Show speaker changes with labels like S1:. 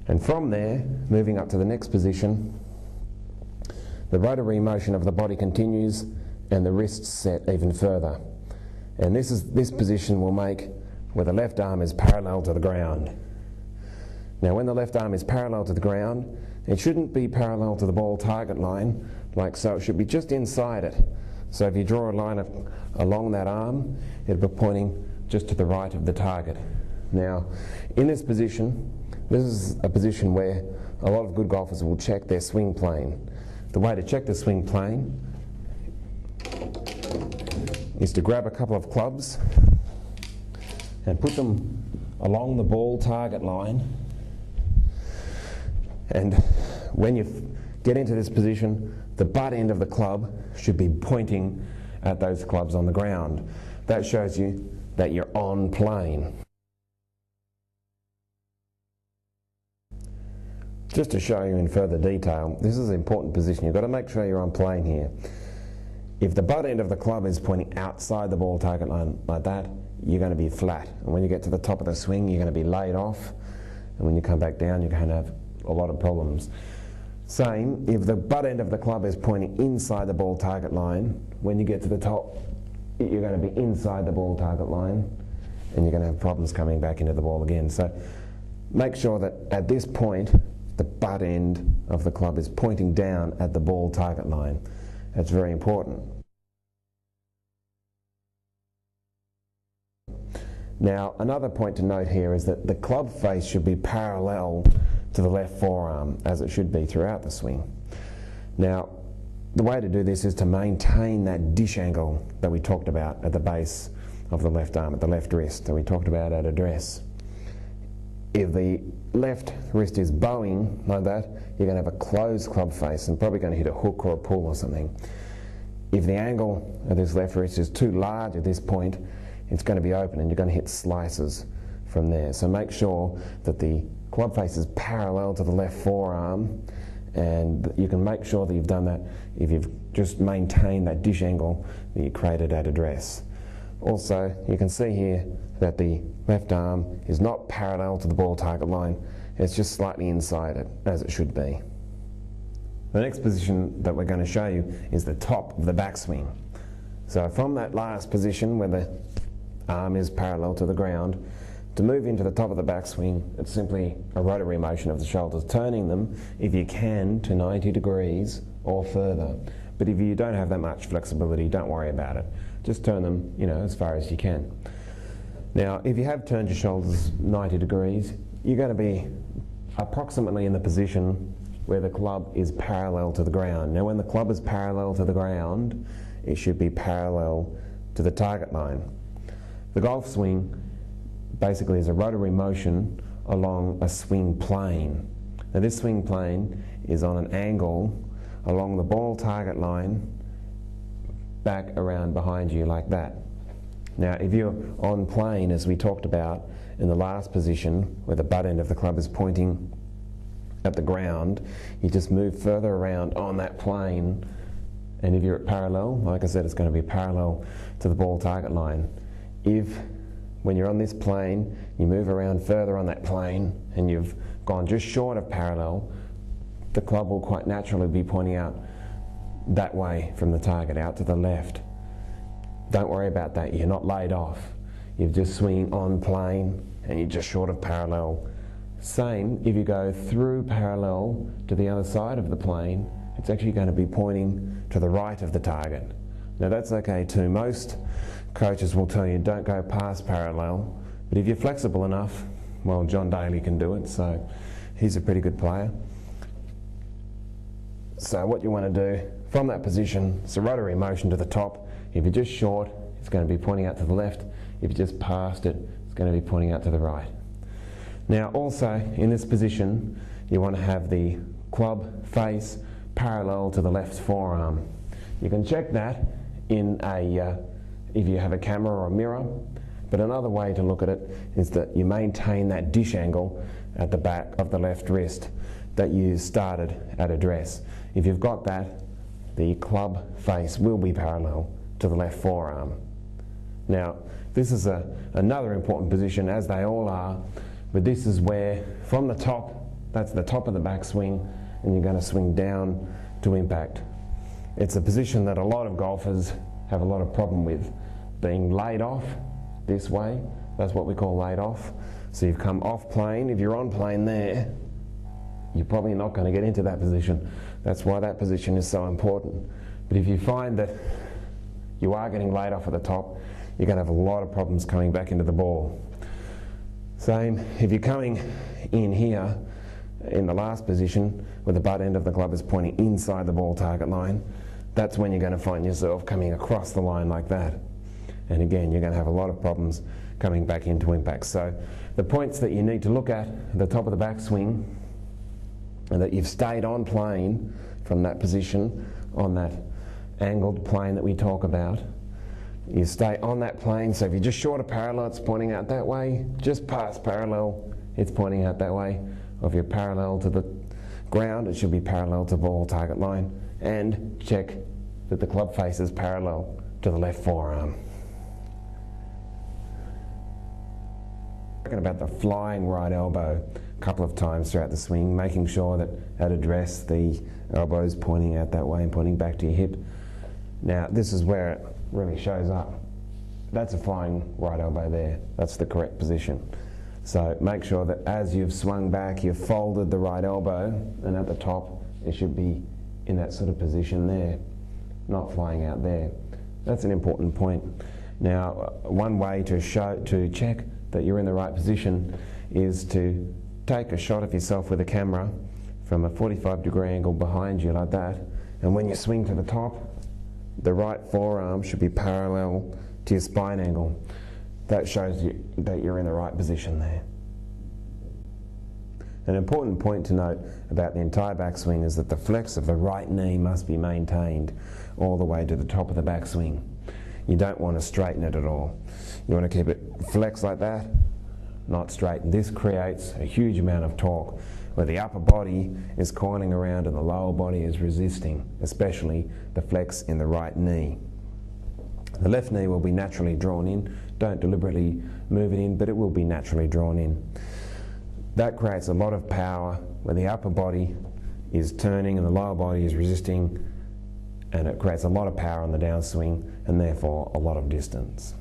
S1: And from there, moving up to the next position, the rotary motion of the body continues and the wrists set even further. And this position will make where the left arm is parallel to the ground. Now when the left arm is parallel to the ground, it shouldn't be parallel to the ball target line like so, it should be just inside it. So if you draw a line along that arm, it'll be pointing just to the right of the target. Now in this position, this is a position where a lot of good golfers will check their swing plane. The way to check the swing plane is to grab a couple of clubs and put them along the ball target line, and when you get into this position, the butt end of the club should be pointing at those clubs on the ground. That shows you that you're on plane. Just to show you in further detail, this is an important position. You've got to make sure you're on plane here. If the butt end of the club is pointing outside the ball target line like that, you're going to be flat. And when you get to the top of the swing, you're going to be laid off. And when you come back down, you're going to have a lot of problems. Same, if the butt end of the club is pointing inside the ball target line, when you get to the top, you're going to be inside the ball target line, and you're going to have problems coming back into the ball again. So make sure that at this point, the butt end of the club is pointing down at the ball target line. That's very important. Now, another point to note here is that the club face should be parallel to the left forearm, as it should be throughout the swing. Now, the way to do this is to maintain that dish angle that we talked about at the base of the left arm, at the left wrist, that we talked about at address. If the left wrist is bowing like that, you're going to have a closed club face and probably going to hit a hook or a pull or something. If the angle of this left wrist is too large at this point, it's going to be open and you're going to hit slices from there. So make sure that the club face is parallel to the left forearm, and you can make sure that you've done that if you've just maintained that dish angle that you created at address. Also, you can see here that the left arm is not parallel to the ball target line, it's just slightly inside it, as it should be. The next position that we're going to show you is the top of the backswing. So from that last position where the arm is parallel to the ground, to move into the top of the backswing, it's simply a rotary motion of the shoulders, turning them, if you can, to 90 degrees or further. But if you don't have that much flexibility, don't worry about it. Just turn them, as far as you can. Now, if you have turned your shoulders 90 degrees, you're going to be approximately in the position where the club is parallel to the ground. Now, when the club is parallel to the ground, it should be parallel to the target line. The golf swing basically is a rotary motion along a swing plane. Now, this swing plane is on an angle along the ball target line, back around behind you like that. Now, if you're on plane, as we talked about in the last position, where the butt end of the club is pointing at the ground, you just move further around on that plane, and if you're at parallel, like I said, it's going to be parallel to the ball target line. If, when you're on this plane, you move around further on that plane, and you've gone just short of parallel, the club will quite naturally be pointing out that way from the target, out to the left. Don't worry about that, you're not laid off. You're just swinging on plane and you're just short of parallel. Same, if you go through parallel to the other side of the plane, it's actually going to be pointing to the right of the target. Now that's okay too. Most coaches will tell you don't go past parallel, but if you're flexible enough, well, John Daly can do it, so he's a pretty good player. So what you want to do from that position, it's a rotary motion to the top. If you're just short, it's going to be pointing out to the left. If you're just past it, it's going to be pointing out to the right. Now also, in this position, you want to have the club face parallel to the left forearm. You can check that in if you have a camera or a mirror, but another way to look at it is that you maintain that dish angle at the back of the left wrist that you started at address. If you've got that, the club face will be parallel to the left forearm. Now, this is another important position, as they all are, but this is where, from the top That's the top of the backswing, and you're going to swing down to impact. It's a position that a lot of golfers have a lot of problem with, being laid off this way. That's what we call laid off. So you've come off plane. If you're on plane there, you're probably not going to get into that position. That's why that position is so important. But if you find that you are getting laid off at the top, you're going to have a lot of problems coming back into the ball. Same, if you're coming in here in the last position where the butt end of the club is pointing inside the ball target line, that's when you're going to find yourself coming across the line like that. And again, you're going to have a lot of problems coming back into impact. So the points that you need to look at the top of the backswing and that you've stayed on plane from that position on that angled plane that we talk about. You stay on that plane, so if you're just short of parallel, it's pointing out that way. Just past parallel, it's pointing out that way. Or if you're parallel to the ground, it should be parallel to ball target line. And check that the club face is parallel to the left forearm. Talking about the flying right elbow a couple of times throughout the swing, making sure that at address the elbow's pointing out that way and pointing back to your hip. Now this is where it really shows up. That's a flying right elbow there. That's the correct position. So make sure that as you've swung back, you've folded the right elbow, and at the top it should be in that sort of position there, not flying out there. That's an important point. Now, one way to check that you're in the right position is to take a shot of yourself with a camera from a 45-degree angle behind you like that, and when you swing to the top, the right forearm should be parallel to your spine angle. That shows you that you're in the right position there. An important point to note about the entire backswing is that the flex of the right knee must be maintained all the way to the top of the backswing. You don't want to straighten it at all. You want to keep it flexed like that, not straight. And this creates a huge amount of torque where the upper body is coiling around and the lower body is resisting, especially the flex in the right knee. The left knee will be naturally drawn in. Don't deliberately move it in, but it will be naturally drawn in. That creates a lot of power where the upper body is turning and the lower body is resisting, and it creates a lot of power on the downswing and therefore a lot of distance.